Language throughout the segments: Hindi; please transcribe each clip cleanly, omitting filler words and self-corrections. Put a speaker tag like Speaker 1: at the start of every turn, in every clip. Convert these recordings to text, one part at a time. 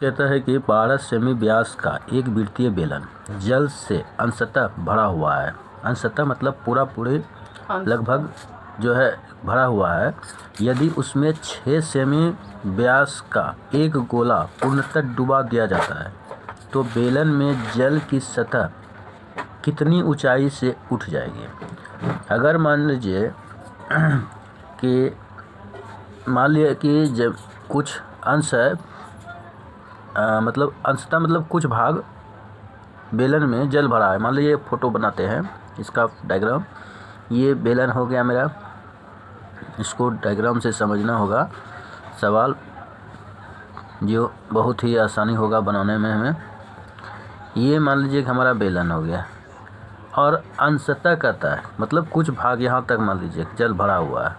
Speaker 1: कहता है कि 12 सेमी व्यास का एक वृत्तीय बेलन जल से अंशतः भरा हुआ है। अंशतः मतलब पूरे लगभग जो है भरा हुआ है। यदि उसमें 6 सेमी व्यास का एक गोला पूर्णतः डुबा दिया जाता है तो बेलन में जल की सतह कितनी ऊंचाई से उठ जाएगी। अगर मान लीजिए कि जब कुछ अंश है, मतलब अंशतः मतलब कुछ भाग बेलन में जल भरा है। मान लीजिए फोटो बनाते हैं, इसका डायग्राम, ये बेलन हो गया मेरा। इसको डायग्राम से समझना होगा, सवाल जो बहुत ही आसानी होगा बनाने में हमें। ये मान लीजिए कि हमारा बेलन हो गया और अंशतः कहता है मतलब कुछ भाग यहाँ तक मान लीजिए जल भरा हुआ है,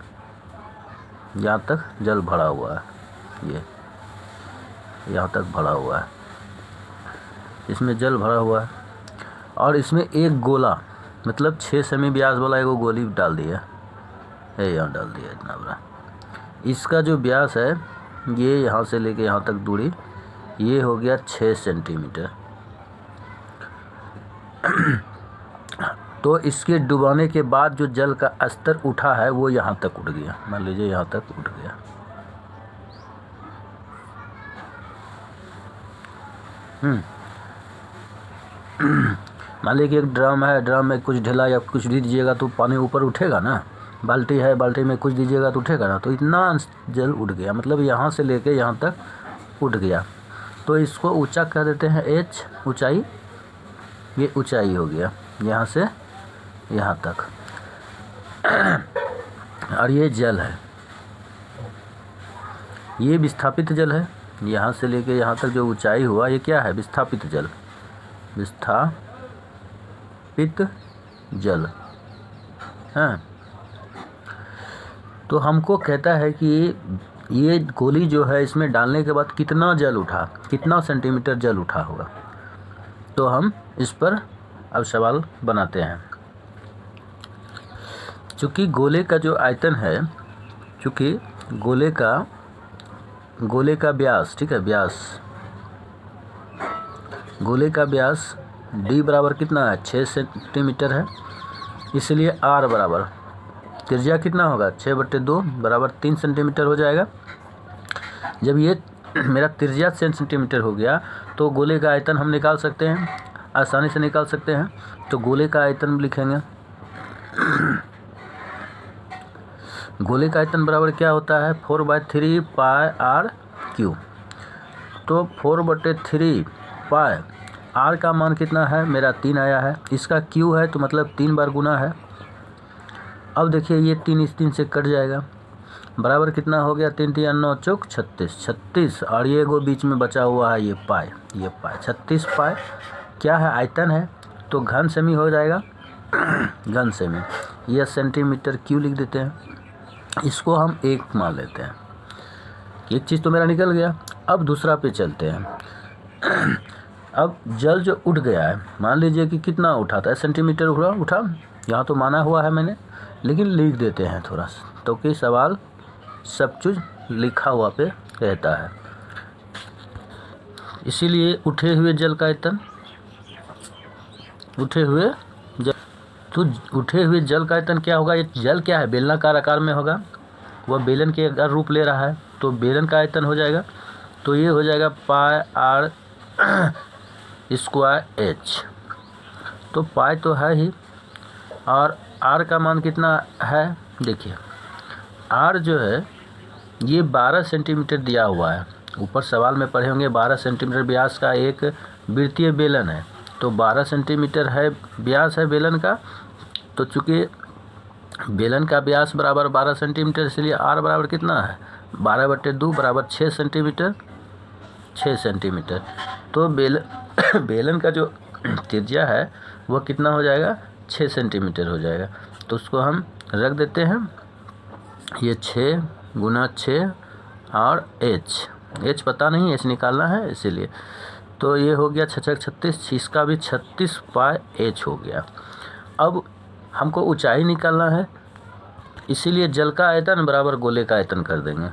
Speaker 1: यहाँ तक जल भरा हुआ है, ये यहाँ तक भरा हुआ है, इसमें जल भरा हुआ है और इसमें एक गोला मतलब 6 सेमी व्यास वाला एक गोली डाल दिया है, यहाँ डाल दिया इतना बड़ा। इसका जो व्यास है ये यहाँ से लेके यहाँ तक दूरी ये हो गया 6 सेंटीमीटर। तो इसके डुबाने के बाद जो जल का स्तर उठा है वो यहाँ तक उठ गया, मान लीजिए यहाँ तक उठ गया। मान लीजिए कि एक ड्रम है, ड्रम में कुछ ढिला या कुछ भी दीजिएगा तो पानी ऊपर उठेगा ना। बाल्टी है, बाल्टी में कुछ दीजिएगा तो उठेगा ना। तो इतना जल उठ गया, मतलब यहाँ से लेके यहाँ तक उठ गया। तो इसको ऊंचा कह देते हैं एच, ऊंचाई। ये ऊंचाई हो गया यहाँ से यहाँ तक। और ये जल है, ये विस्थापित जल है। यहाँ से लेके यहाँ तक जो ऊंचाई हुआ ये क्या है? विस्थापित जल, विस्थापित जल। हाँ, तो हमको कहता है कि ये गोली जो है इसमें डालने के बाद कितना जल उठा, कितना सेंटीमीटर जल उठा होगा। तो हम इस पर अब सवाल बनाते हैं। चूँकि गोले का जो आयतन है, चूँकि गोले का व्यास, ठीक है, व्यास, गोले का व्यास d बराबर कितना है? 6 सेंटीमीटर है। इसलिए r बराबर त्रिज्या कितना होगा? 6/2 बराबर 3 सेंटीमीटर हो जाएगा। जब ये मेरा त्रिज्या सेंटीमीटर हो गया तो गोले का आयतन हम निकाल सकते हैं, आसानी से निकाल सकते हैं। तो गोले का आयतन लिखेंगे, गोले का आयतन बराबर क्या होता है? 4/3 पाई r क्यूब। तो 4/3 पाई r का मान कितना है? मेरा 3 आया है। इसका क्यू है तो मतलब 3 बार गुना है। अब देखिए ये 3 इस 3 से कट जाएगा, बराबर कितना हो गया? 3 3 9 चौक 36 और ये गो बीच में बचा हुआ है ये पाई, 36 पाई क्या है? आयतन है। तो घन सेमी हो जाएगा, घन सेमी। यह सेंटीमीटर क्यूब लिख देते हैं, इसको हम 1 मान लेते हैं। एक चीज़ तो मेरा निकल गया। अब दूसरा पे चलते हैं। अब जल जो उठ गया है, मान लीजिए कि कितना उठा था? सेंटीमीटर उठा, यहाँ तो माना हुआ है मैंने, लेकिन लिख देते हैं थोड़ा सा, तो कि सवाल सब कुछ लिखा हुआ पे रहता है। इसीलिए उठे हुए जल का आयतन, उठे हुए जल का आयतन क्या होगा? ये जल क्या है? बेलनाकार आकार में होगा, वह बेलन के अगर रूप ले रहा है तो बेलन का आयतन हो जाएगा। तो ये हो जाएगा पाई r स्क्वायर एच। तो पाई तो है ही, और r का मान कितना है? देखिए r जो है ये 12 सेंटीमीटर दिया हुआ है। ऊपर सवाल में पढ़े होंगे 12 सेंटीमीटर व्यास का एक वृत्तीय बेलन है। तो 12 सेंटीमीटर है व्यास है बेलन का। तो चूँकि बेलन का व्यास बराबर 12 सेंटीमीटर, इसलिए r बराबर कितना है? 12/2 बराबर 6 सेंटीमीटर, 6 सेंटीमीटर। तो बेलन का जो त्रिज्या है वह कितना हो जाएगा? 6 सेंटीमीटर हो जाएगा। तो उसको हम रख देते हैं, ये 6 गुना 6 और h पता नहीं, h निकालना है इसीलिए। तो ये हो गया 6 36, इसका भी 36 पाई h हो गया। अब हमको ऊंचाई निकालना है, इसीलिए जल का आयतन बराबर गोले का आयतन कर देंगे।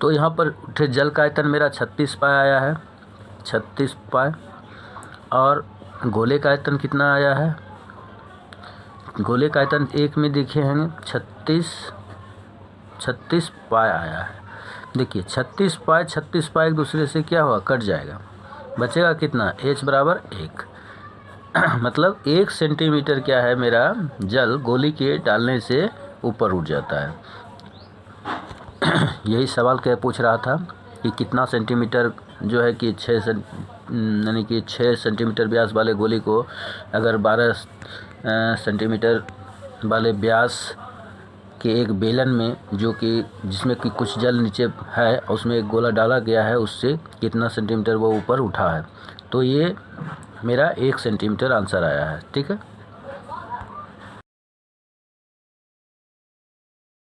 Speaker 1: तो यहाँ पर उठे जल का आयतन मेरा 36 पाई आया है, 36 पाई। और गोले का आयतन कितना आया है? गोले का आयतन एक में देखे हैं 36 पाई आया है। देखिए 36 पाई एक दूसरे से क्या हुआ, कट जाएगा, बचेगा कितना, h बराबर 1। मतलब 1 सेंटीमीटर क्या है मेरा जल गोली के डालने से ऊपर उठ जाता है। यही सवाल क्या पूछ रहा था कि कितना सेंटीमीटर जो है कि 6 सेंटीमीटर व्यास वाले गोली को अगर 12 सेंटीमीटर वाले व्यास के एक बेलन में जो कि जिसमें कि कुछ जल नीचे है उसमें एक गोला डाला गया है, उससे कितना सेंटीमीटर वो ऊपर उठा है। तो ये मेरा 1 सेंटीमीटर आंसर आया है। ठीक है।